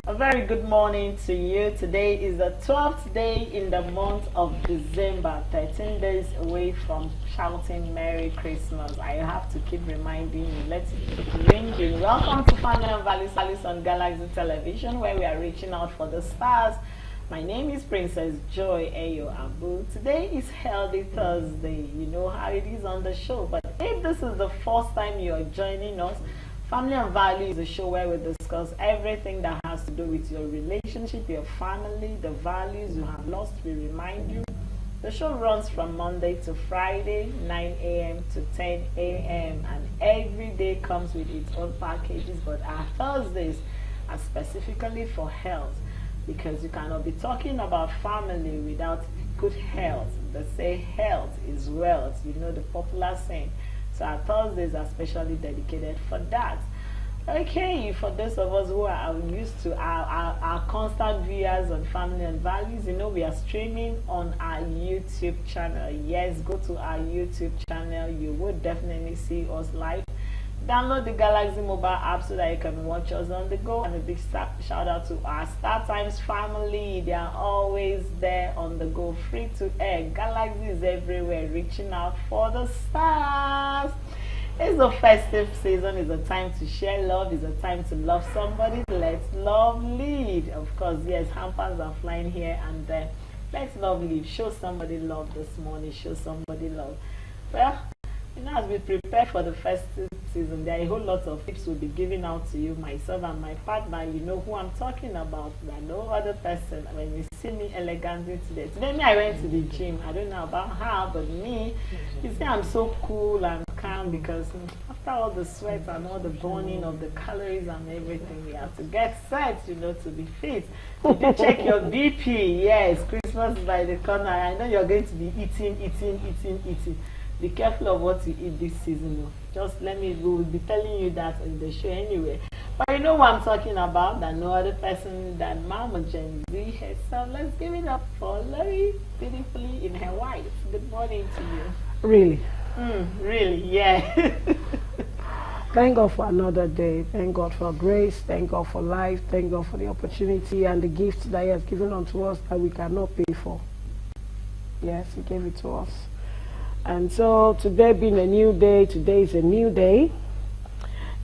A very good morning to you. Today is the 12th day in the month of December, 13 days away from shouting Merry Christmas. I have to keep reminding you, let's ring you. Welcome to Family and Values on Galaxy Television, where we are reaching out for the stars. My name is Princess Joy Ayo Abu. Today is Healthy Thursday. You know how it is on the show, but if this is the first time you are joining us, Family and Value is a show where we discuss everything that has to do with your relationship, your family, the values you have lost. We remind you. The show runs from Monday to Friday, 9 a.m. to 10 a.m. and every day comes with its own packages, but our Thursdays are specifically for health, because you cannot be talking about family without good health. They say health is wealth, you know the popular saying. So our Thursdays are specially dedicated for that. Okay, for those of us who are used to our constant viewers on Family and Values, you know we are streaming on our YouTube channel. Yes, go to our YouTube channel. You will definitely see us live. Download the Galaxy mobile app so that you can watch us on the go. And a big shout out to our Star Times family. They are always there on the go, free to air. Galaxy is everywhere, reaching out for the stars. It's a festive season. It's a time to share love. It's a time to love somebody. Let's love lead. Of course, yes, hampers are flying here and there. Let's love lead. Show somebody love this morning. Show somebody love. Well, you know, as we prepare for the festive season, there are a whole lot of tips we'll be giving out to you, myself and my partner. You know who I'm talking about, that no other person. When you see me elegantly today, me I went to the gym. I don't know about how, but me, you see, I'm so cool and calm because after all the sweat and all the burning of the calories and everything, we have to get set, you know, to be fit. Did you check your BP? Yes, Christmas is by the corner. I know you're going to be eating. Be careful of what you eat this season. Just we'll be telling you that in the show anyway. But you know what I'm talking about, that no other person than Mama Gen Z herself. Let's give it up for Lori, beautifully in her white. Good morning to you. Really? Really, yeah. Thank God for another day. Thank God for grace. Thank God for life. Thank God for the opportunity and the gifts that He has given unto us that we cannot pay for. Yes, He gave it to us. And so today being a new day, today is a new day.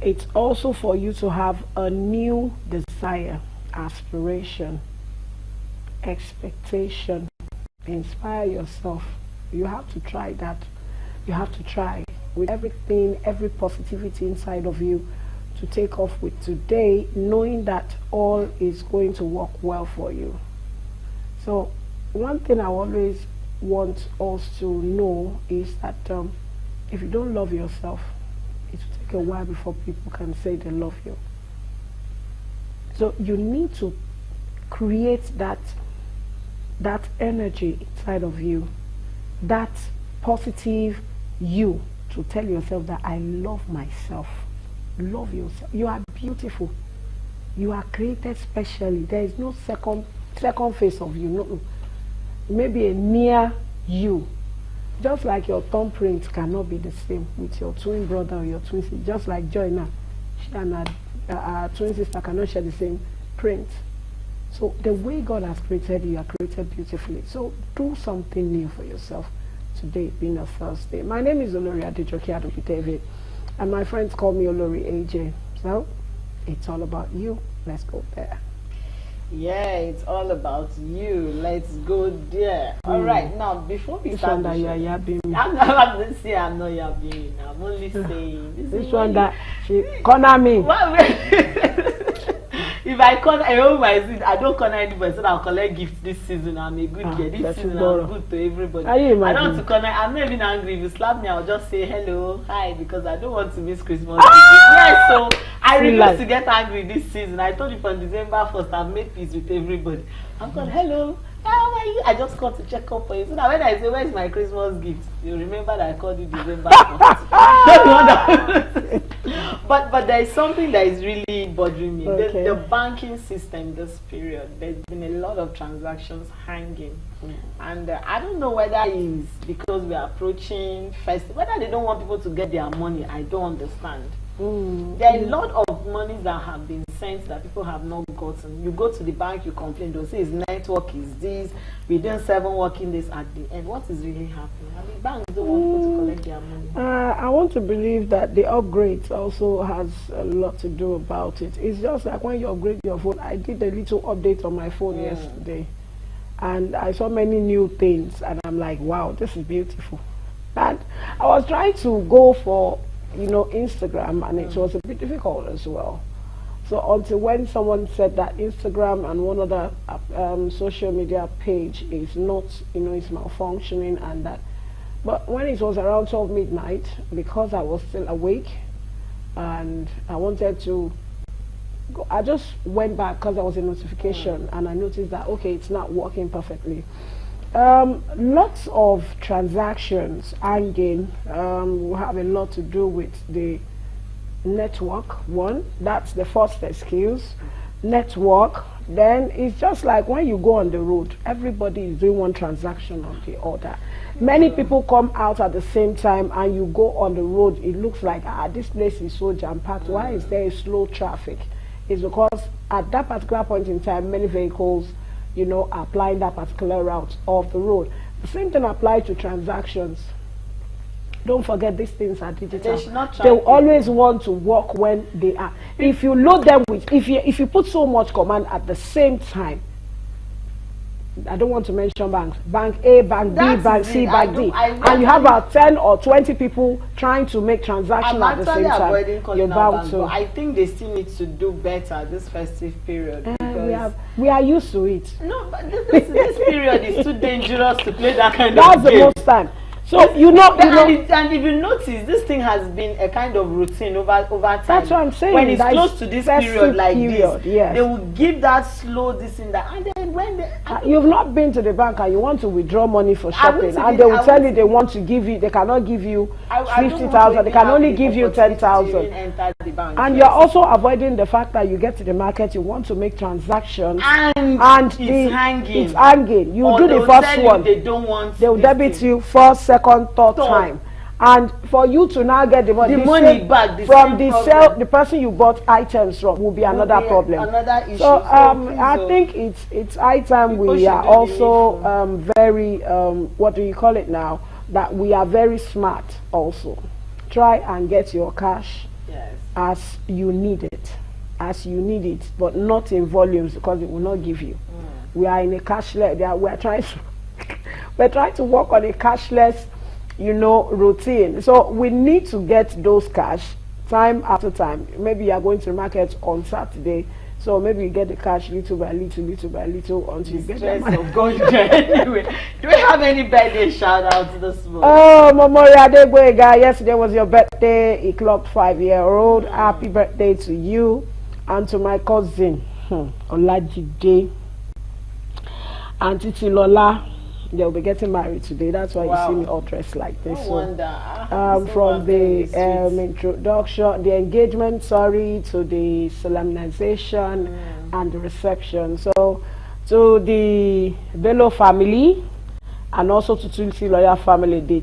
It's also for you to have a new desire, aspiration, expectation. Inspire yourself. You have to try that. You have to try with everything, every positivity inside of you to take off with today, knowing that all is going to work well for you. So one thing I always want us to know is that if you don't love yourself, it will take a while before people can say they love you. So you need to create that energy inside of you, that positive you, to tell yourself that I love myself. Love yourself. You are beautiful. You are created specially. There is no second face of you. No. Maybe a near you, just like your thumbprint cannot be the same with your twin brother or your twin sister. Just like Joy now, she and her twin sister cannot share the same print. So the way God has created you, you are created beautifully. So do something new for yourself today, being a Thursday. My name is Olori Adejoke Adokitevi, and my friends call me Olori AJ. So it's all about you. Let's go there. Yeah, it's all about you. Let's go there. All right, now before we start, that you are yabbing me. I'm not yabbing. I'm only saying this one that she corner me. If I corner, I don't corner anybody, so I'll collect gifts this season. I'm a good girl. This season I'm good to everybody. I don't want to corner. I'm not even angry. If you slap me, I'll just say hello, hi, because I don't want to miss Christmas. Yeah, so I refuse to get angry this season. I told you from December 1st, I've made peace with everybody. I'm going, hello, how are you? I just called to check up for you. So now when I say, where's my Christmas gift? You remember that I called you December 1st. But there is something that is really bothering me. Okay. The banking system this period, there's been a lot of transactions hanging. And I don't know whether it's because we are approaching festive, whether they don't want people to get their money, I don't understand. There are a lot of monies that have been percent that people have not gotten. You go to the bank, you complain, they'll say his network is this, within 7 working days at the end. What is really happening? I mean, banks don't want people to collect their money. I want to believe that the upgrade also has a lot to do about it. It's just like when you upgrade your phone. I did a little update on my phone yesterday, and I saw many new things, and I'm like, wow, this is beautiful. And I was trying to go for, Instagram, and it was a bit difficult as well. So until when someone said that Instagram and one other social media page is not, is malfunctioning, and that. But when it was around 12 midnight, because I was still awake and I wanted to go, I just went back because there was a notification, and I noticed that, okay, it's not working perfectly. Lots of transactions hanging will have a lot to do with the network. One, that's the first excuse. Network. Then it's just like when you go on the road, everybody is doing one transaction or the other. Many people come out at the same time, and you go on the road, it looks like, this place is so jam-packed. Why is there slow traffic? It's because at that particular point in time, many vehicles, are applying that particular route of the road. The same thing applies to transactions. Don't forget, these things are digital. They will always want to work when they are. If you load them with, if you put so much command at the same time, I don't want to mention banks. Bank A, Bank B, Bank C, Bank D. And you have about 10 or 20 people trying to make transactions at the same time. You're bound to. I think they still need to do better this festive period. We are used to it. No, but this period is too dangerous to play that kind of game. That's the most time. So and if you notice, this thing has been a kind of routine over time. That's what I'm saying. When it's close to this period like this, yes, they will give that slow this and that, and then when you've not been to the bank and you want to withdraw money for shopping, and they will tell you they want to give you, they cannot give you 50,000, they can only give you 10,000, and you're also avoiding the fact that you get to the market, you want to make transactions, and it's hanging. You do the first one, they will debit you first, second, third time, and for you to now get the money back from the person you bought items from will be another problem. Another issue. So I think it's high time we are also very what do you call it now, that we are very smart also. Try and get your cash as you need it, but not in volumes, because it will not give you. We are in a cashless, we're trying to work on a cashless, routine. So we need to get those cash time after time. Maybe you are going to the market on Saturday, so maybe you get the cash little by little until you get the money. Of going there anyway. Do we have any birthday shout outs this morning? Oh, Momoria Adegboyega, yesterday was your birthday. He clocked 5-year-old. Happy birthday to you and to my cousin Olajide and Titi Lola. They'll be getting married today. That's why you see me all dressed like this. No wonder. From the introduction, the engagement, to the solemnization and the reception. So, to the Bello family and also to Tulsi Lawyer family, the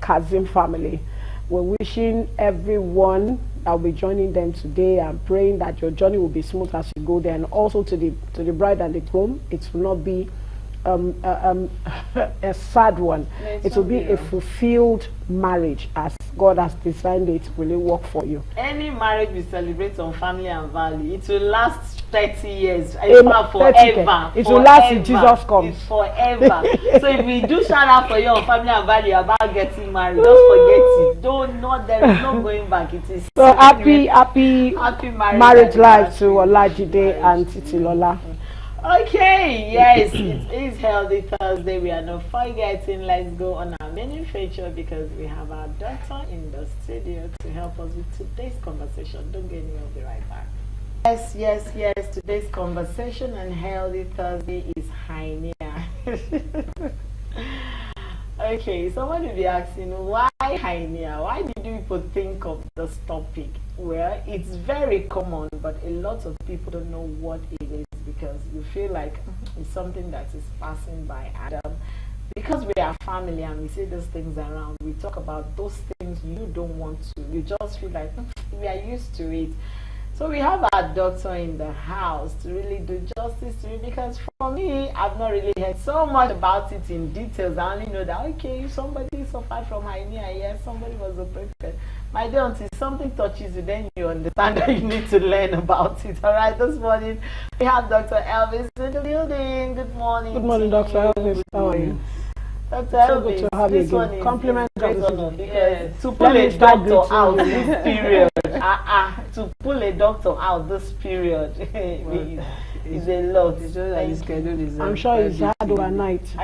Kazim family, we're wishing everyone that will be joining them today and praying that your journey will be smooth as you go there. And also to the bride and the groom, it will not be a sad one. It will be a fulfilled marriage as God has designed it. Will it work for you? Any marriage we celebrate on family and value, it will last 30 years. Forever. It will last till Jesus comes. It's forever. So if we do shout out for you on family and value about getting married, don't forget it. There is no going back. It is so happy marriage life to Olajide and Titi Lola. Okay, yes, it is Healthy Thursday. We are not forgetting. Let's go on our main feature because we have our doctor in the studio to help us with today's conversation. Don't get me off the right back. Yes. Today's conversation on Healthy Thursday is hernia. Okay, someone will be asking, why hernia? Why did people think of this topic? Well, it's very common, but a lot of people don't know what it is because you feel like it's something that is passing by. Adam, because we are family and we see those things around, we talk about those things you don't want to. You just feel like we are used to it. So we have our doctor in the house to really do justice to it, because for me, I've not really heard so much about it in details. I only know that, okay, somebody suffered from hernia, yes, somebody was operated. My dear, until something touches you, then you understand that you need to learn about it. All right, this morning we have Dr. Elvis in the building. Good morning. Good morning, Dr. Elvis. How are you? Dr. So Elvis, good to have you this one again. is Compliment great of the honor, season. because Yes. to pull Let me a start doctor greeting out you. this period, to pull a doctor out this period is a lot. It's just that the schedule is. I'm sure it's very hard busy. overnight.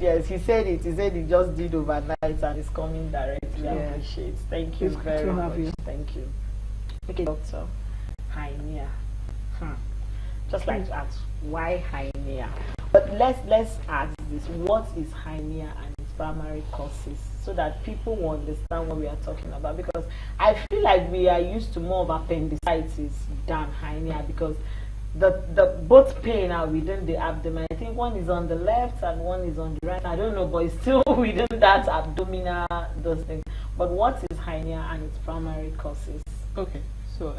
Yes, he said it. He said he just did overnight and it's coming directly. I Yeah. appreciate. Thank you It's good very to have much. you. Thank you. Okay, doctor. Hernia. Just like to ask, why hernia? But let's ask this: what is hernia and its primary causes, so that people will understand what we are talking about? Because I feel like we are used to more of appendicitis than hernia, because the both pain are within the abdomen. I think one is on the left and one is on the right. I don't know, but it's still within that abdominal those things. But what is hernia and its primary causes? Okay, so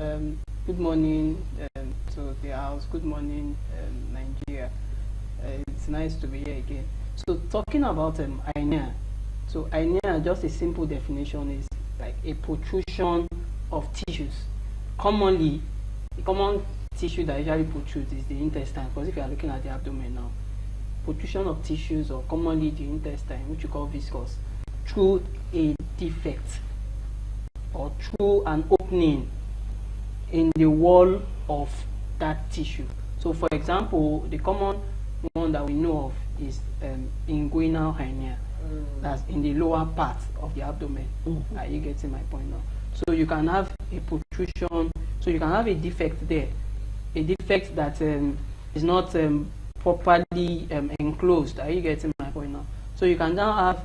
good morning to the house. Good morning, Nigeria. It's nice to be here again. So talking about hernia. So hernia, just a simple definition, is like a protrusion of tissues. Commonly, the common tissue that usually protrudes is the intestine, because if you are looking at the abdomen now, protrusion of tissues, or commonly the intestine, which you call viscous, through a defect or through an opening in the wall of that tissue. So for example, the common one that we know of is inguinal hernia. That's in the lower part of the abdomen. Are you getting my point now? So you can have a protrusion, so you can have a defect there, a defect that is not properly enclosed. Are you getting my point now? So you can now have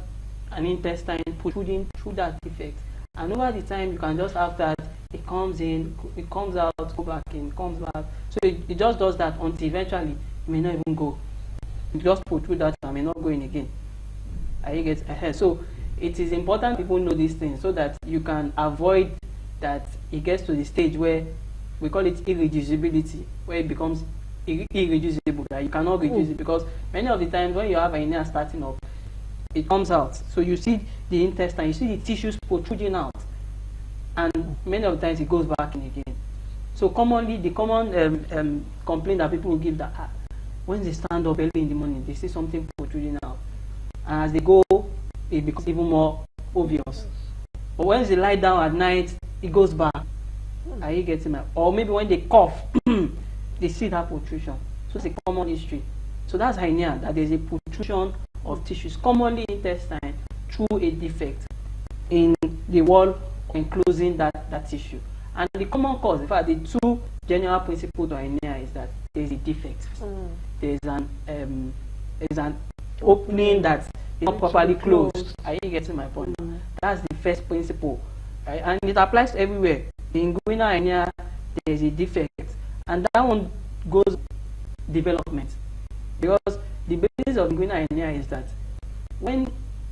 an intestine protruding through that defect, and over the time you can just have that it comes in, it comes out, go back in, comes back. So it just does that until eventually it may not even go. It just protrude that and may not go in again. Are you getting ahead? So it is important people know these things, so that you can avoid that it gets to the stage where we call it irreducibility, where it becomes irreducible, that you cannot reduce it. Because many of the times when you have a hernia starting up, it comes out. So you see the intestine, you see the tissues protruding out, and many of the times it goes back in again. So commonly, the common complaint that people will give, that when they stand up early in the morning, they see something protruding out, and as they go, it becomes even more obvious. But when they lie down at night, it goes back. Are you getting that? Or maybe when they cough, they see that protrusion. So it's a common history. So that's hernia, that there's a protrusion of tissues, commonly intestine, through a defect in the wall enclosing that tissue. And the common cause, in fact, the two general principles of hernia is that there's a defect. There's an opening that is not properly closed. Are you getting my point? That's the first principle, right? And it applies everywhere. In inguinal hernia, there is a defect, and that one goes development, because the basis of inguinal hernia is that when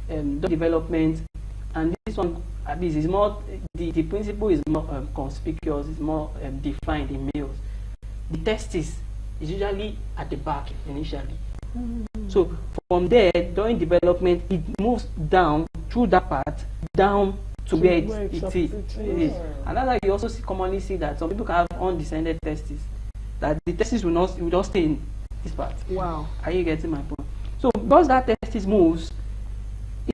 the development, and this one at least is more, the principle is more conspicuous, is more defined in males. The testis is usually at the back initially. So from there, during development, it moves down through that part, down to where it is. And that's why you also commonly see that some people can have undescended testes, that the testes will not stay in this part. Wow. Are you getting my point? So because that testis moves,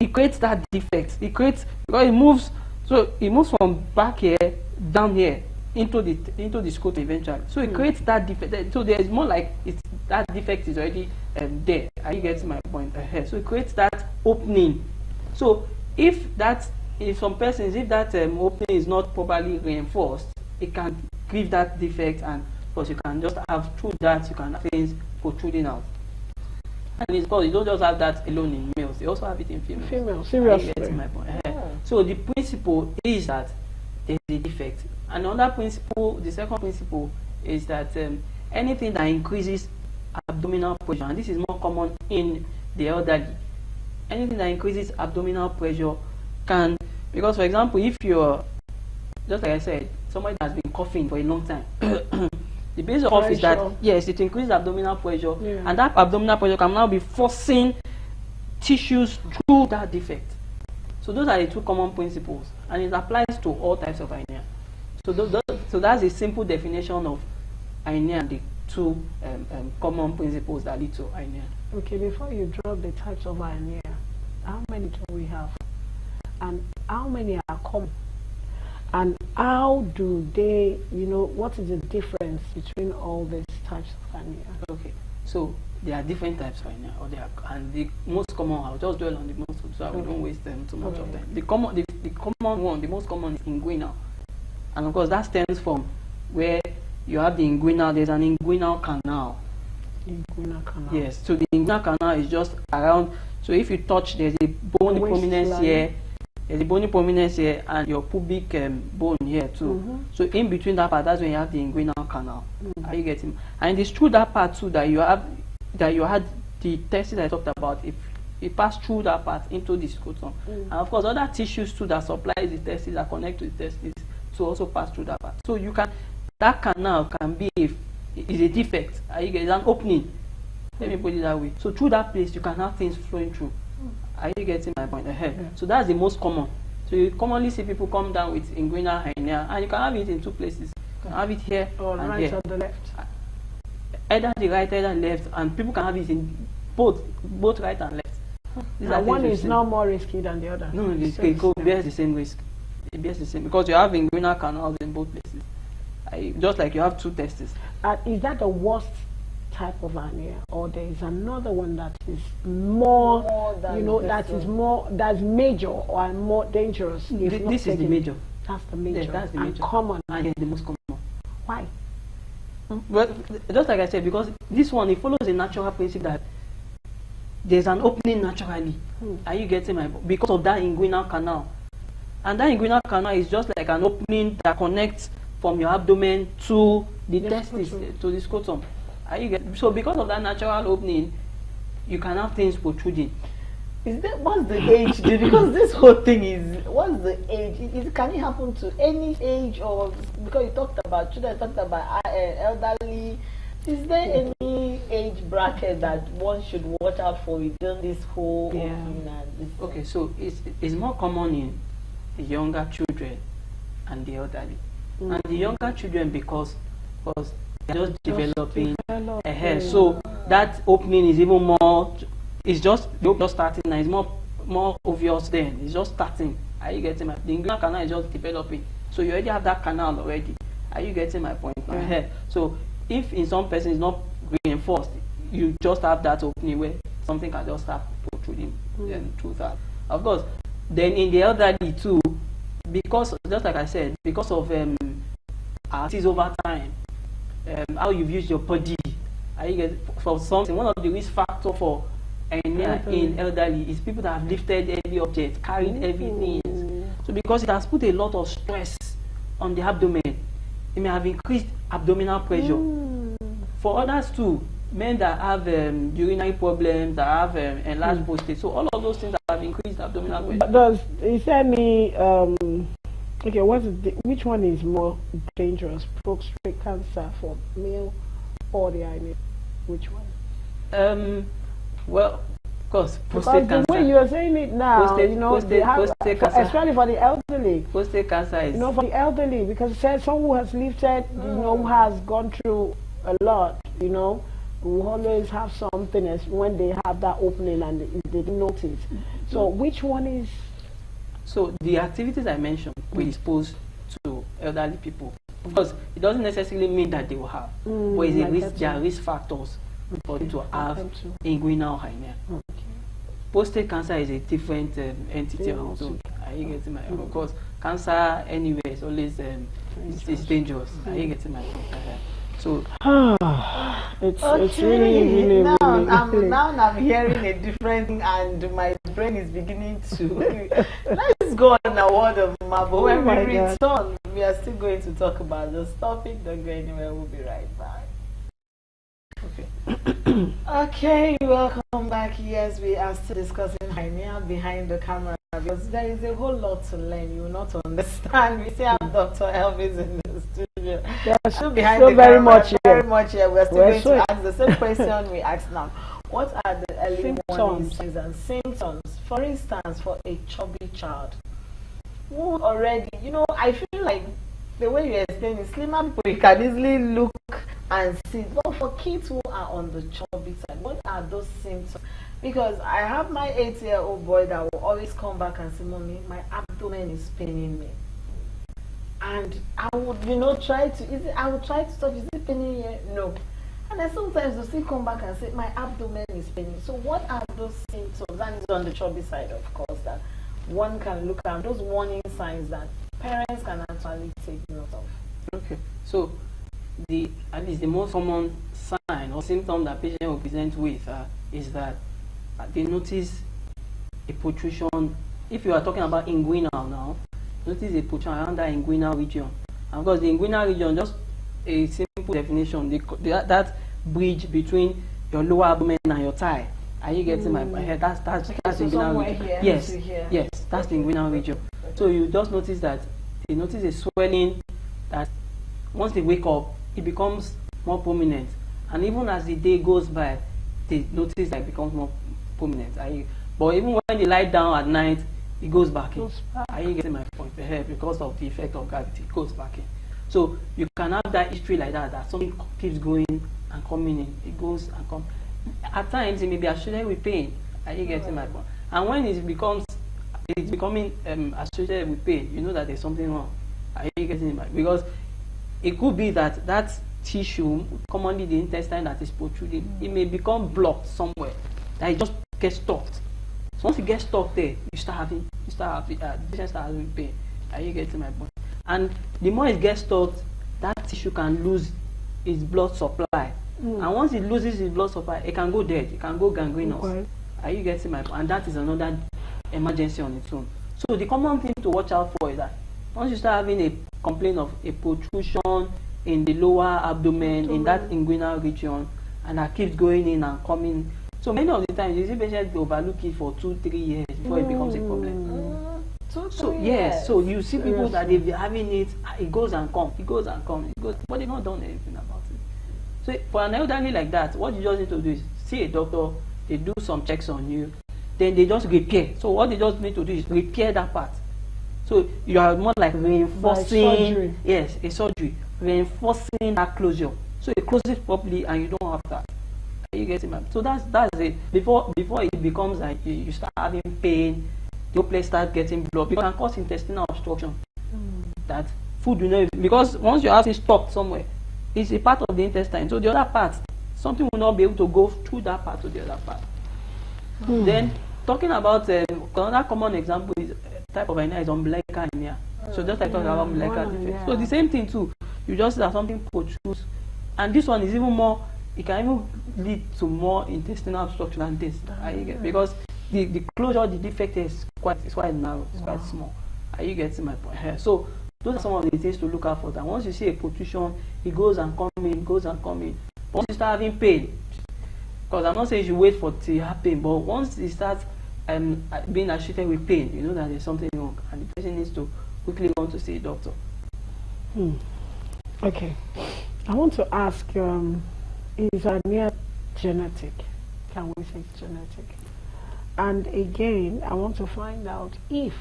it creates that defect. It creates, because it moves, so it moves from back here down here into the scrotum eventually. So it creates that defect. So there is more like that defect is already there. Are you getting my point? So it creates that opening. So if some persons, if that opening is not properly reinforced, it can give that defect, and because you can just have through that, you can have things protruding out. And it's because you don't just have that alone in males, you also have it in females. Females, seriously. Are you getting my point? So the principle is that there's a defect. Another principle, the second principle, is that anything that increases abdominal pressure, and this is more common in the elderly, anything that increases abdominal pressure can, because for example, if you're, just like I said, somebody that's been coughing for a long time. The basis of cough is that, yes, it increases abdominal pressure, and that abdominal pressure can now be forcing tissues through that defect. So those are the two common principles, and it applies to all types of hernia. So that's a simple definition of hernia and the two common principles that lead to hernia. Okay, before you drop the types of hernia, how many do we have? And how many are common? And how do they, what is the difference between all these types of hernia? Okay, so there are different types of hernia, and the most common, I'll just dwell on the most, so we don't waste too much of time. The common one, the most common is inguinal. And of course, that stems from where you have the inguinal, there's an inguinal canal. Inguinal canal. Yes, so the inguinal canal is just around, so if you touch, there's a bony prominence here, there's a bony prominence here, and your pubic bone here too. So in between that part, that's when you have the inguinal canal. Are you getting? And it's through that part too that you had the testes I talked about. If it passed through that part into the scrotum, and of course other tissues too that supplies the testes, that connect to the testes, to also pass through that part. So you can, that canal can be is a defect. Are you getting? An opening. Let me put it that way. So through that place, you can have things flowing through. Are you getting my point? So that's the most common. So you commonly see people come down with inguinal hernia, and you can have it in two places. You can have it here or and right here. or the left. Either the right, either left, and people can have it in both right and left. And one is not more risky than the other. No, it bears the same risk. It bears the same because you have inguinal canals in both places. Just like you have two testes. Is that the worst type of hernia, or there is another one that is more that's major or more dangerous? This is the major. That's the major. Yes, that's the major. And common. And the most common. Why? Well, just like I said, because this one, it follows a natural principle that there's an opening naturally. Are you getting my point? Because of that inguinal canal. And that inguinal canal is just like an opening that connects from your abdomen to the testes, to the scrotum. So because of that natural opening, you can have things protruding. What's the age? Because this whole thing is, what's the age? Can it happen to any age, or because you talked about children, talked about elderly? Is there any age bracket that one should watch out for within this whole opening? Okay, so it's more common in the younger children and the elderly. And the younger children because they're just developing. So that opening is even more. It's just starting now. It's more obvious then. It's just starting. Are you getting my? The inguinal canal is just developing. So you already have that canal already. Are you getting my point? So if in some person is not reinforced, you just have that opening where something can just start protruding through that. Of course, then in the elderly too, because just like I said, because of activities over time, how you've used your body, for something. One of the risk factor for hernia in elderly is people that have lifted heavy objects, carried heavy things. So because it has put a lot of stress on the abdomen, it may have increased abdominal pressure. For others too, men that have urinary problems, that have enlarged prostate, so all of those things have increased abdominal pressure. Is there any okay, which one is more dangerous, prostate cancer for male or the hernia? Which one? Well, of course, prostate cancer. The way you're saying it now, prostate cancer, especially for the elderly. Prostate cancer is, for the elderly, because it says someone who has lifted, who has gone through a lot, will always have something as when they have that opening and they didn't notice. So which one is? So the activities I mentioned predispose to elderly people. Of course, it doesn't necessarily mean that they will have, but it's a risk. There are risk factors for them to have inguinal hernia. Prostate cancer is a different entity also. Are you getting my point? Of course, cancer anywhere is always it's dangerous. Are you getting my point? So it's really now I'm hearing a different thing, and my brain is beginning to. Let's go on a word of mouth. But when we return, we are still going to talk about this topic. Don't go anywhere. We'll be right back. Okay, welcome back. Yes, we are still discussing hernia behind the camera because there is a whole lot to learn. You will not understand. We still have Dr. Elvis in the studio. Yes, Still behind so the very camera, much very here. much here. We're still We're going so- to ask the same question we asked now. What are the early warning Symptoms. signs and symptoms? For instance, for a chubby child who already, I feel like the way you explain it, slimmer people, you can easily look and see. But for kids who are on the chubby side, what are those symptoms? Because I have my 8-year-old boy that will always come back and say, "Mommy, my abdomen is paining me." And I would, try to, I would try to touch, is it paining here? No. And then sometimes they'll still come back and say, "My abdomen is paining." So what are those symptoms? And it's on the chubby side, of course, that one can look at, those warning signs that parents can actually take note of. Okay, so at least the most common sign or symptom that patient will present with is that they notice a protrusion. If you are talking about inguinal now, notice a protrusion around that inguinal region. And because the inguinal region, just a simple definition, that bridge between your lower abdomen and your thigh. Are you getting my head? That's So inguinal region. here Yes, to here. yes, that's the inguinal region. So you just notice that they notice a swelling that once they wake up, it becomes more prominent. And even as the day goes by, they notice that it becomes more prominent. But even when they lie down at night, it goes back in. Are you getting my point? Because of the effect of gravity, it goes back in. So you can have that history like that something keeps going and coming in. It goes and comes. At times, it may be associated with pain. Are you getting my point? And when it's becoming associated with pain, you know that there's something wrong. Are you getting my? Because it could be that tissue, commonly the intestine that is protruding, it may become blocked somewhere. That it just gets stopped. So once it gets stuck there, the patient start having pain. Are you getting my point? And the more it gets stuck, that tissue can lose its blood supply. And once it loses its blood supply, it can go dead. It can go gangrenous. Okay. Are you getting my point? And that is another emergency on its own. So the common thing to watch out for is that once you start having a complaint of a protrusion in the lower abdomen, in that inguinal region, and that keeps going in and coming. So many of the times, you see patients overlook it for 2-3 years before it becomes a problem. So yes, so you see people that they've been having it, it goes and comes, but they've not done anything about it. So for an elderly like that, what you just need to do is see a doctor, they do some checks on you, then they just repair. So what they just need to do is repair that part. So you are more like reinforcing, yes, a surgery, reinforcing that closure. So it closes properly and you don't have that. Are you getting my? So that's it. Before it becomes like you start having pain, the whole place starts getting blood, because it can cause intestinal obstruction. That food will not, because once you have it stopped somewhere, it's a part of the intestine. So the other part, something will not be able to go through that part to the other part. Then talking about another common example is type of hernia is umbilical hernia. So just like talking about umbilical defect. So the same thing too. You just see that something protrudes, and this one is even more. It can even lead to more intestinal obstruction than this. Because the closure, the defect is quite narrow, it's quite small. Are you getting my point here? So those are some of the things to look out for. That once you see a protrusion, it goes and comes in. Once you start having pain, because I'm not saying you wait for till you have pain, but once it starts being associated with pain, you know that there's something wrong, and the person needs to quickly go to see a doctor. Okay, I want to ask, is hernia genetic? Can we say it's genetic? And again, I want to find out if,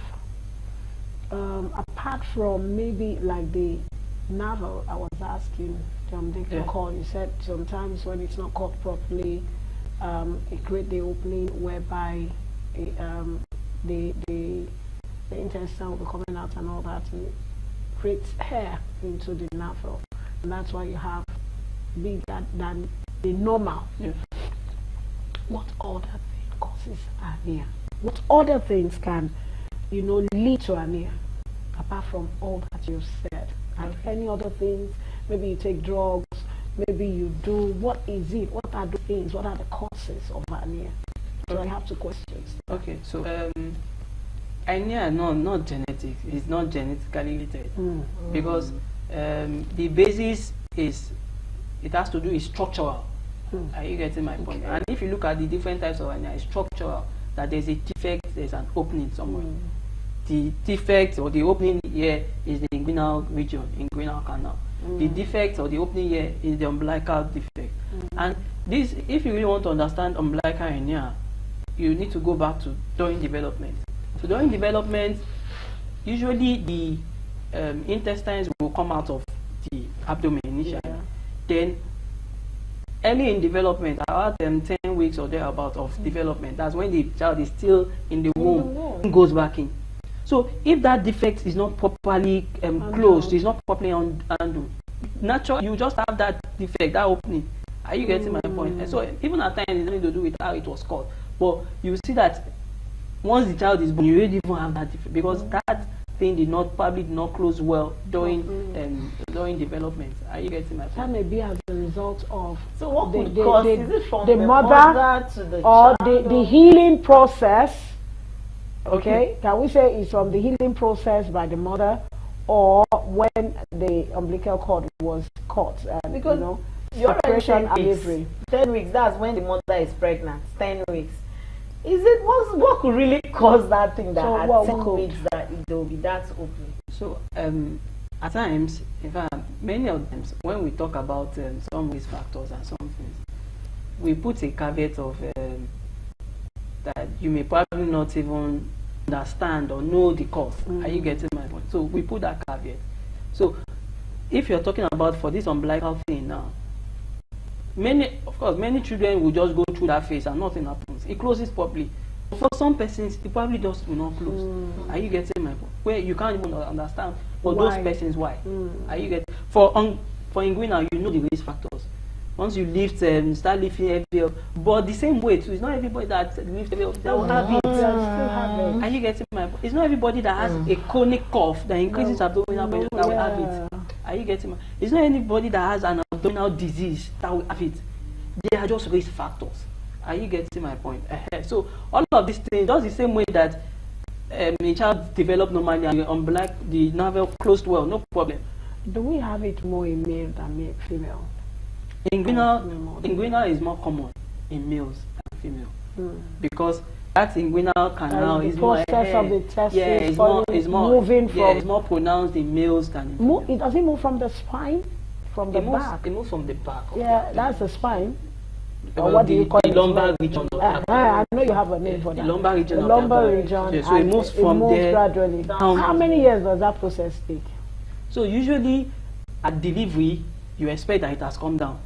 apart from maybe like the navel, I was asking Dr. Call, you said sometimes when it's not cut properly, it creates the opening whereby the intestine will be coming out and all that, and it creates hair into the navel, and that's why you have bigger than the normal. What other thing causes hernia? What other things can, lead to hernia apart from all that you said? And any other things? Maybe you take drugs. Maybe you do. What is it? What are the things? What are the causes of hernia? So I have 2 questions. Okay, so hernia, not genetic. It's not genetically related because the basis is it has to do with structural. Are you getting my point? And if you look at the different types of hernia, it's structural. That there's a defect, there's an opening somewhere. the defect or the opening here is the inguinal region, inguinal canal. The defect or the opening here is the umbilical defect. And this, if you really want to understand umbilical hernia, you need to go back to during development. So during development, usually the intestines will come out of the abdomen initially. Yeah. Then early in development, about 10 weeks or thereabout of development, that's when the child is still in the womb, goes back in. So if that defect is not properly closed, is not properly handled, naturally you just have that defect, that opening. Are you getting my point? And so even at times it's nothing to do with how it was caught, but you see that once the child is born, you really even have that defect because that thing probably did not close well during during development. Are you getting my point? That may be as a result of So what could cause? Is it from the mother to the or child? the healing process? Okay, can we say it's from the healing process by the mother, or when the umbilical cord was cut? And, Because you know, you're separation and 10 weeks. delivery. 10 weeks, that's when the mother is pregnant. 10 weeks. Is it what could really cause that thing that So at what 10 could? weeks that it will be that open? So at times, in fact, many of times, when we talk about some risk factors and some things, we put a caveat of that you may probably not even understand or know the cause. Are you getting my point? So we put that caveat. So if you're talking about for this umbilical thing now, of course, many children will just go through that phase and nothing happens. It closes properly. For some persons, it probably just will not close. Are you getting my point? Where you can't even understand for those Why? persons why. Are you getting for inguinal, you know the risk factors. Once you lift, start lifting heavy up. But the same way too, it's not everybody that lifts heavy up that will have it. Still have it. Are you getting my point? It's not everybody that has a chronic cough that increases abdominal pressure that will have it. Are you getting my? It's not anybody that has an abdominal disease that will have it. They are just risk factors. Are you getting my point? So all of these things, just the same way that a child developed normally and the navel closed well, no problem. Do we have it more in male than female? Inguinal is more common in males than female because that inguinal canal The is more process of the testes it's more moving from it's more pronounced in males than in females. Does it move from the spine, from the back? It moves from the back. Yeah, that's the spine. Or what do you call the it? lumbar region? I know you have a name for that. The lumbar region. The lumbar region. Yeah, so it moves from there gradually. down. How many years does that process take? So usually at delivery, you expect that it has come down.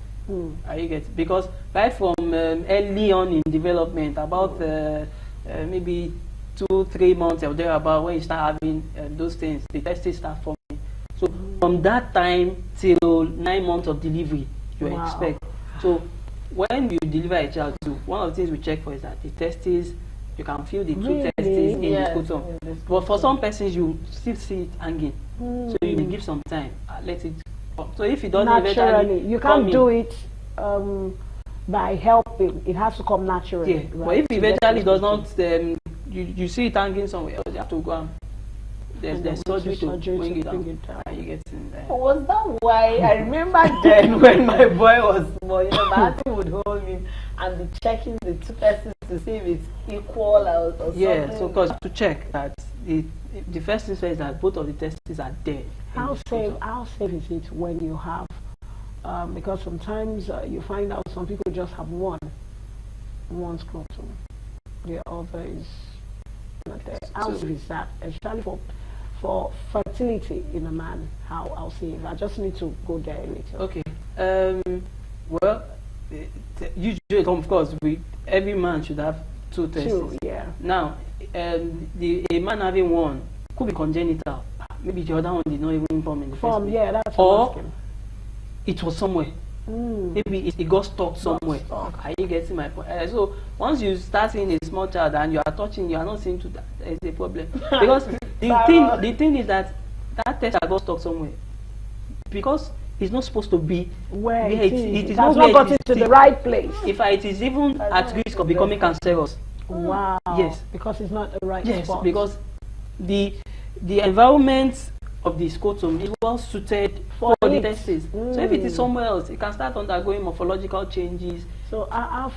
Are you get? Because right from early on in development, about maybe 2-3 months or thereabout, when you start having those things, the testes start forming. So from that time till 9 months of delivery, you expect. So when you deliver a child too, one of the things we check for is that the testes, you can feel the two testes in the scrotum. But for some persons, you still see it hanging. So you may give some time, let it come. So if it doesn't naturally, you can't do it by helping. It has to come naturally. Yeah, right? but if eventually does not, you see it hanging somewhere else, you have to go and there's surgery to bring it down. Are you getting Was that why? I remember then when my boy was small, you know, my auntie would hold him and be checking the two testes to see if it's equal or something. Yeah, so because to check that the first thing is that both of the testes are there. How safe is it when you have? Because sometimes you find out some people just have one scrotum, the other is not there. How safe is that, especially for fertility in a man? How safe? I just need to go there a little. Okay. Well, usually, of course, every man should have two testes. Two, yeah. Now, a man having one could be congenital. Maybe the other one did not even form in the first place. Yeah, that's what I'm asking. It was somewhere. Maybe it got stuck somewhere. Are you getting my point? So once you start seeing a small child and you are touching, you are not seeing to that, there is a problem. Because the thing is that test got stuck somewhere. Because it's not supposed to be where it is. It has not gotten to the right place. In fact, it is even at risk of becoming cancerous. Wow. Yes. Because it's not the right yes, spot. because the environment of the scrotum is well suited for the testes. So if it is somewhere else, it can start undergoing morphological changes. So how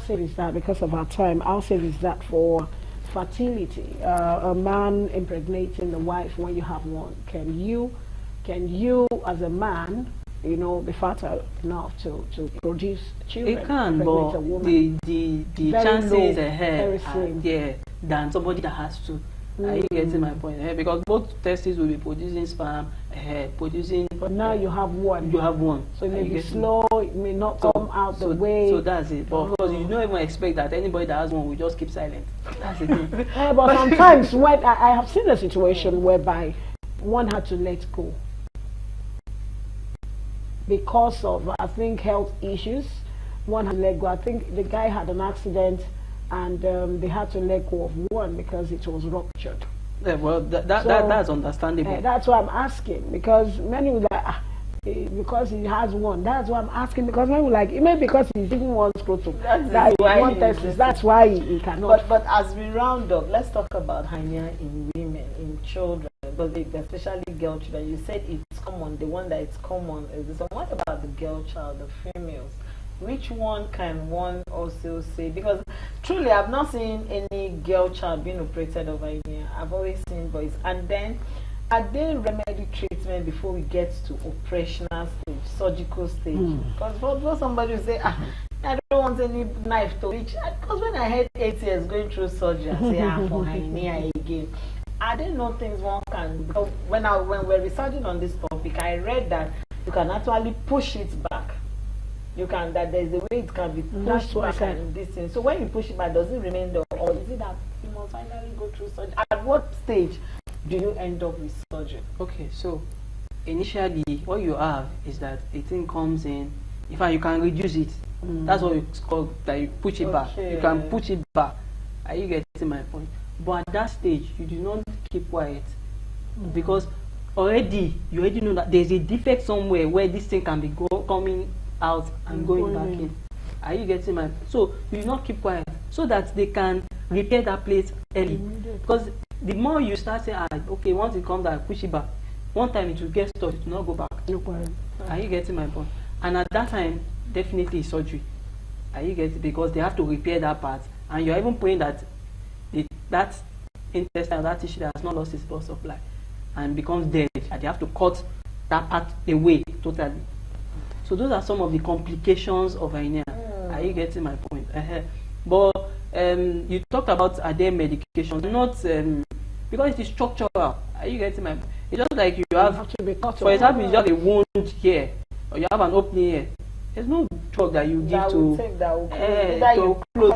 safe is that, because of our time, how safe is that for fertility, a man impregnating the wife when you have one, can you as a man, you know, be fertile enough to produce children? It can, impregnate but a woman? the Very chances low, ahead very are slim. there than somebody that has to. Are you getting my point? Because both testes will be producing sperm, producing. But now you have one. You have one. So it Are may you be getting slow, it may not come out the way. So that's it. But of course, you don't even expect that anybody that has one will just keep silent. That's the thing. But sometimes when I have seen a situation whereby one had to let go because of, I think, health issues. One had to let go. I think the guy had an accident and they had to let go of one because it was ruptured. Yeah, well, that's understandable. That's why I'm asking, because many will like, because he has one. That's why I'm asking, because many will like, it may be because he's taking one scrotum. That's why he cannot. But as we round up, let's talk about hernia in women, in children, but especially girl children. You said it's common. The one that is common is this one. What about the girl child, the females? Which one can one also say? Because truly, I've not seen any girl child being operated over here. I've always seen boys. And then, are there remedy treatment before we get to operational stage, surgical stage? Because for somebody to say, I don't want any knife to reach. Because when I had 8 years going through surgery, I say, I'm for hernia again. I didn't know things one can. Because when we're researching on this topic, I read that you can actually push it back. You can, that there's a way it can be pushed back and this thing. So when you push it back, does it remain there, or is it that you must finally go through surgery? At what stage do you end up with surgery? Okay, so initially what you have is that a thing comes in. In fact, you can reduce it. That's what it's called, that you push it back. You can push it back. Are you getting my point? But at that stage, you do not keep quiet, because you already know that there's a defect somewhere where this thing can be coming out and going back in. Are you getting my? So you do not keep quiet, so that they can repair that place early. Because the more you start saying, okay, once it comes out, push it back. One time it will get stuck, it will not go back. Are you getting my point? And at that time, definitely surgery. Are you getting? Because they have to repair that part, and you're even praying that that intestine, that tissue that has not lost its blood supply and becomes dead, and they have to cut that part away totally. So those are some of the complications of hernia. Are you getting my point? But you talked about, are there medications? Not because it is structural. Are you getting my point? It's just like you have to be cut. For example, you have a wound here, or you have an opening here. There's no drug that you give to close.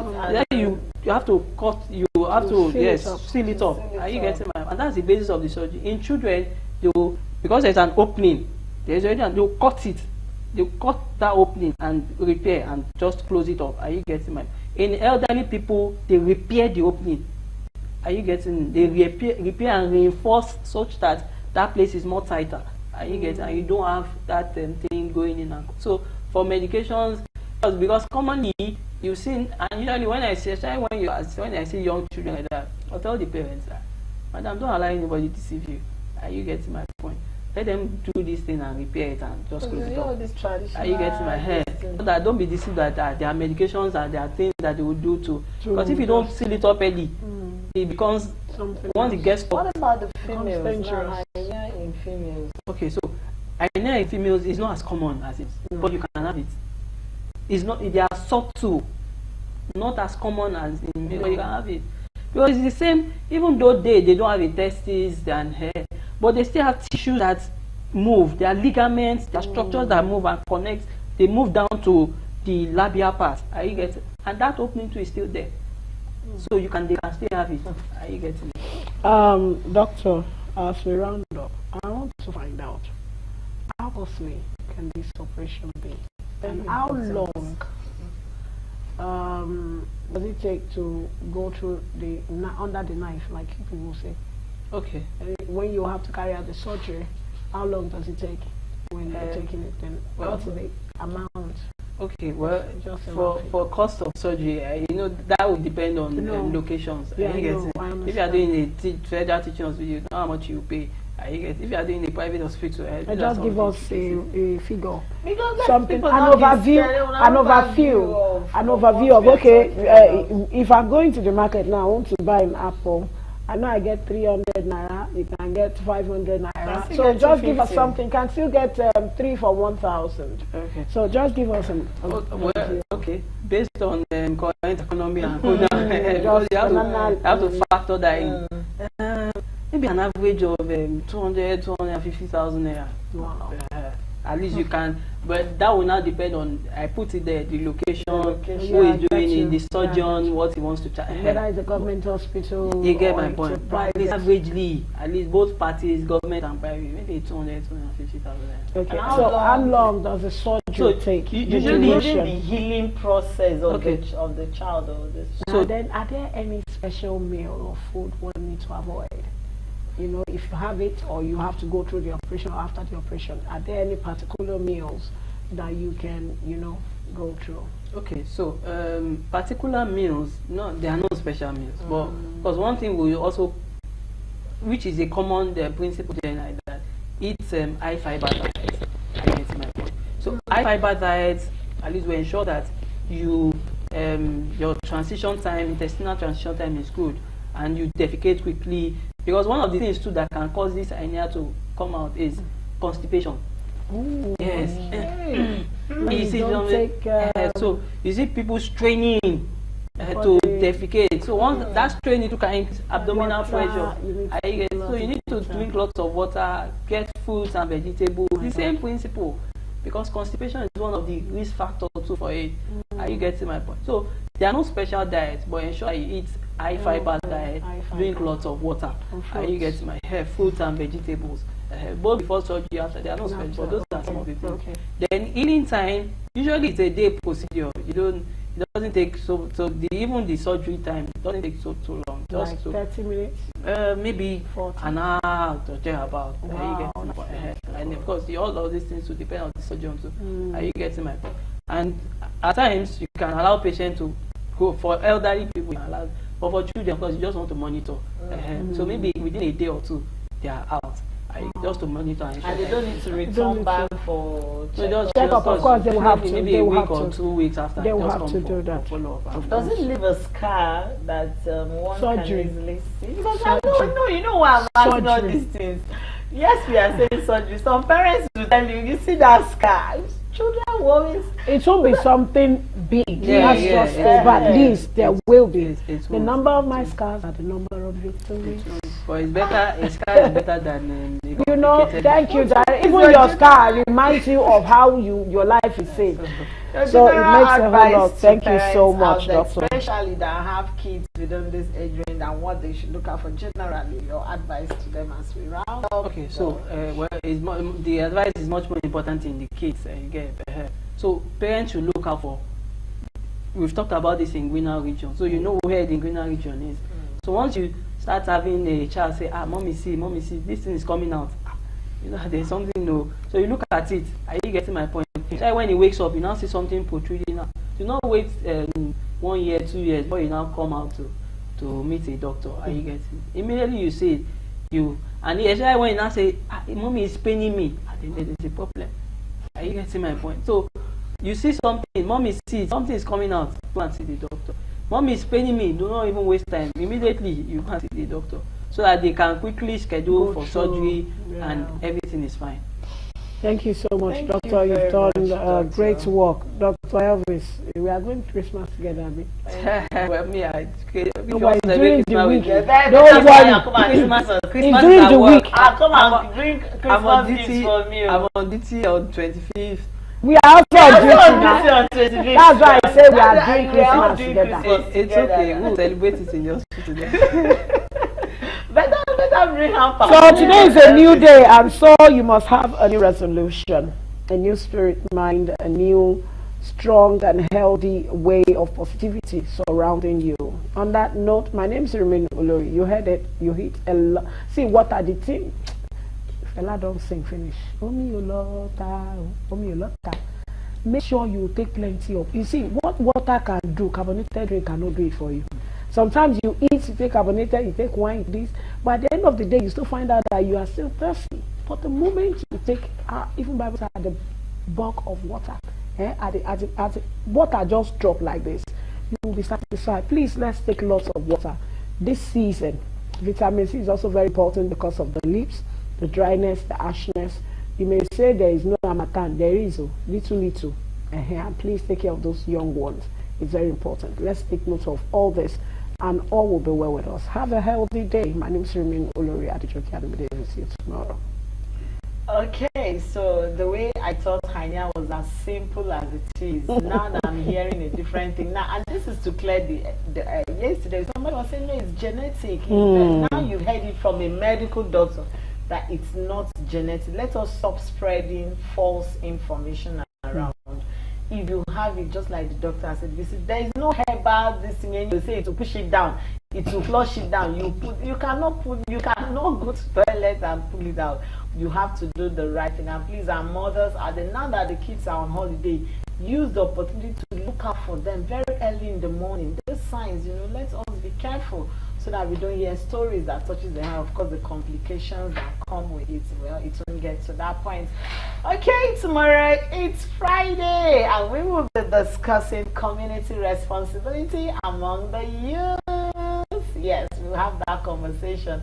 You have to cut. You have to seal it up. Are you getting my? And that's the basis of the surgery. In children, because there's an opening, they'll cut it. They cut that opening and repair and just close it up. Are you getting my? In elderly people, they repair the opening. Are you getting? They repair and reinforce such that that place is more tighter. Are you getting? And you don't have that thing going in and so for medications, because commonly you've seen, and usually when I see young children like that, I'll tell the parents that, madam, don't allow anybody to deceive you. Are you getting my point? Let them do this thing and repair it and just close it up. Are you getting my head? So that don't be deceived that there are medications and there are things that they will do too. Because if you don't seal it up early, it becomes something. Once it gets what about the females? Hernia in females. Okay, so hernia in females is not as common as it, but you can have it. It's not. They are subtle, not as common as in male. You can have it because it's the same. Even though they don't have a testes and hair, but they still have tissues that move. There are ligaments, there are structures that move and connect. They move down to the labia part. Are you getting? And that opening too is still there. So they can still have it. Are you getting it? Doctor, as we round up, I want to find out how costly can this operation be, and how long does it take to go through under the knife, like people say? Okay. When you have to carry out the surgery, how long does it take when you're taking it? Then what's the amount? Okay, well, for cost of surgery, that will depend on locations. Yeah, if you are doing a federal teaching hospital, you know how much you pay. If you are doing a private hospital, just give us a figure, because something, an overview an overview of, okay, if I'm going to the market now, I want to buy an apple. I know I get 300 naira, you can get 500 naira. So just give us something, you can still get 3 for 1,000. Okay. So just give us some. Okay. Based on current economy and you have to factor that in. Maybe an average of 250,000 naira. Wow. At least you can, but that will now depend on, I put it there, the location, who Yeah, is doing it, the surgeon, what he wants to charge. Whether it's a government hospital. You get or my it's point. a But private. averagely, at least both parties, government and private, maybe 250,000 naira. Okay. And So how long does the surgery take? Usually duration? the healing process of, Okay. of the child or the So then, are there any special meal or food one needs to avoid? You know, if you have it or you have to go through the operation or after the operation, are there any particular meals that you can, you know, go through? Okay, so particular meals, no, there are no special meals. But because one thing we also, which is a common principle there, like that, eat high fiber diet. I get my point. So high fiber diets, at least we ensure that you your transition time, intestinal transition time is good, and you defecate quickly. Because one of the things too that can cause this hernia to come out is constipation. Ooh, Yes. You don't take, So you see people straining to defecate. So once that strain into kind abdominal water, pressure, you need I get, so you need to water. drink lots of water, get fruits and vegetables. The same principle, because constipation is one of the risk factors too for it. Are you getting my point? So there are no special diets, but ensure you eat high fiber diet, drink lots of water. Are you getting my fruits and vegetables? Both before surgery, after, there are no special, but those are some of the things. Okay. Then healing time, usually it's a day procedure. It doesn't take even the surgery time doesn't take so long. Just Like to 30 minutes? maybe 40. an hour to there about. Are Wow, you getting my point? And of course, all of these things will depend on the surgeon too. Are you getting my point? And at times you can allow patients to go. For elderly people, you can allow, but for children, of course, you just want to monitor. So maybe within a day or two, they are out. Just to monitor and and they don't need to return back for check up. Of course, they will have to. Maybe They a will week have or to. 2 weeks after. They will just have come to for do that. follow up. Does it leave a scar that one Surgery. can easily see? Because Surgery. I don't know, you know why I'm asking all Surgery. these things. Yes, we are saying surgery. Some parents will tell you see that scar. Children will always. It won't be something big. Yeah, That's yeah, just yeah. over. At least there will be. It's The number of my scars are the number of victories. But it's better. A scar is better than You know, thank you, Jare. Even your scar reminds you of how your life is saved. So it General makes a whole advice lot. to Thank you so parents much, out there, Doctor. especially that have kids within this age range and what they should look out for. Generally, your advice to them as we round up. Okay, so the advice is much more important in the kids. You get so parents should look out for. We've talked about this in Inguinal region, so you know where the Inguinal region is. So once you start having a child say, mommy see, this thing is coming out. You know, there's something new. So you look at it. Are you getting my point? So when he wakes up, you now see something protruding out. Do not wait 1 year, 2 years before you now come out to meet a doctor. Are you getting? Immediately you see it, and especially when you now say, mommy is paining me, then there is a problem. Are you getting my point? So you see something, mommy sees something is coming out, go and see the doctor. Mommy is paining me, do not even waste time. Immediately you can see the doctor, so that they can quickly schedule for surgery and everything is fine. Thank you so much, Thank Doctor. you You've very done much, great Doctor. work. Dr. Elvis, we are going to Christmas together, Abi. Well, me, but during the week, Don't don't worry. Christmas during is the at work. week. Come and bring I'm on Christmas duty. gifts for me. I'm on duty on 25th. We are also on duty now. That's why I say we are doing Christmas together. It's okay. We'll celebrate it in your hospital today. Better bring hamper. So today is a new day, and so you must have a new resolution, a new spirit, mind, a new strong and healthy way of positivity surrounding you. On that note, my name is Hernia Olori. You heard it. You hit a lot. See, what are the things? Fella don't sing finish. Make sure you take plenty of. You see, what water can do, carbonated drink cannot do it for you. Sometimes you eat, you take carbonated, you take wine, this. But at the end of the day, you still find out that you are still thirsty. But the moment you take, even Bible says, the bulk of water. As the water just drop like this, you will be satisfied. Please, let's take lots of water. This season, vitamin C is also very important because of the lips, the dryness, the ashness. You may say there is no harmattan. There is little. And please take care of those young ones. It's very important. Let's take note of all this, and all will be well with us. Have a healthy day. My name is Rimin Olori Adijoki, and we'll see you tomorrow. Okay, so the way I thought hernia was as simple as it is, now that I'm hearing a different thing. Now, and this is to clear yesterday somebody was saying no, it's genetic. Now you heard it from a medical doctor that it's not genetic. Let us stop spreading false information around. If you have it, just like the doctor said, there is no herbal this thing, and you say it will push it down, it will flush it down. You cannot go to the toilet and pull it out. You have to do the right thing. And please, our mothers are there now that the kids are on holiday. Use the opportunity to look out for them very early in the morning. Those signs, let us be careful so that we don't hear stories that touches the heart. Of course, the complications that come with it, well, it won't get to that point. Okay, tomorrow it's Friday, and we will be discussing community responsibility among the youth. Yes, we'll have that conversation.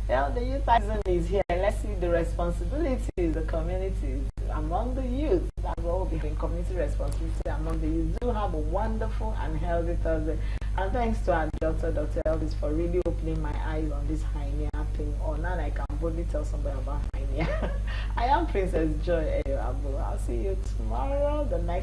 Well, the youth season is here. Let's see the responsibilities, the communities among the youth. That's what we'll be doing, community responsibility among the youth. Do have a wonderful and healthy Thursday. And thanks to our doctor, Dr. Elvis, for really opening my eyes on this hernia thing. Or now I can boldly tell somebody about hernia. I am Princess Joy Abu. I'll see you tomorrow, the next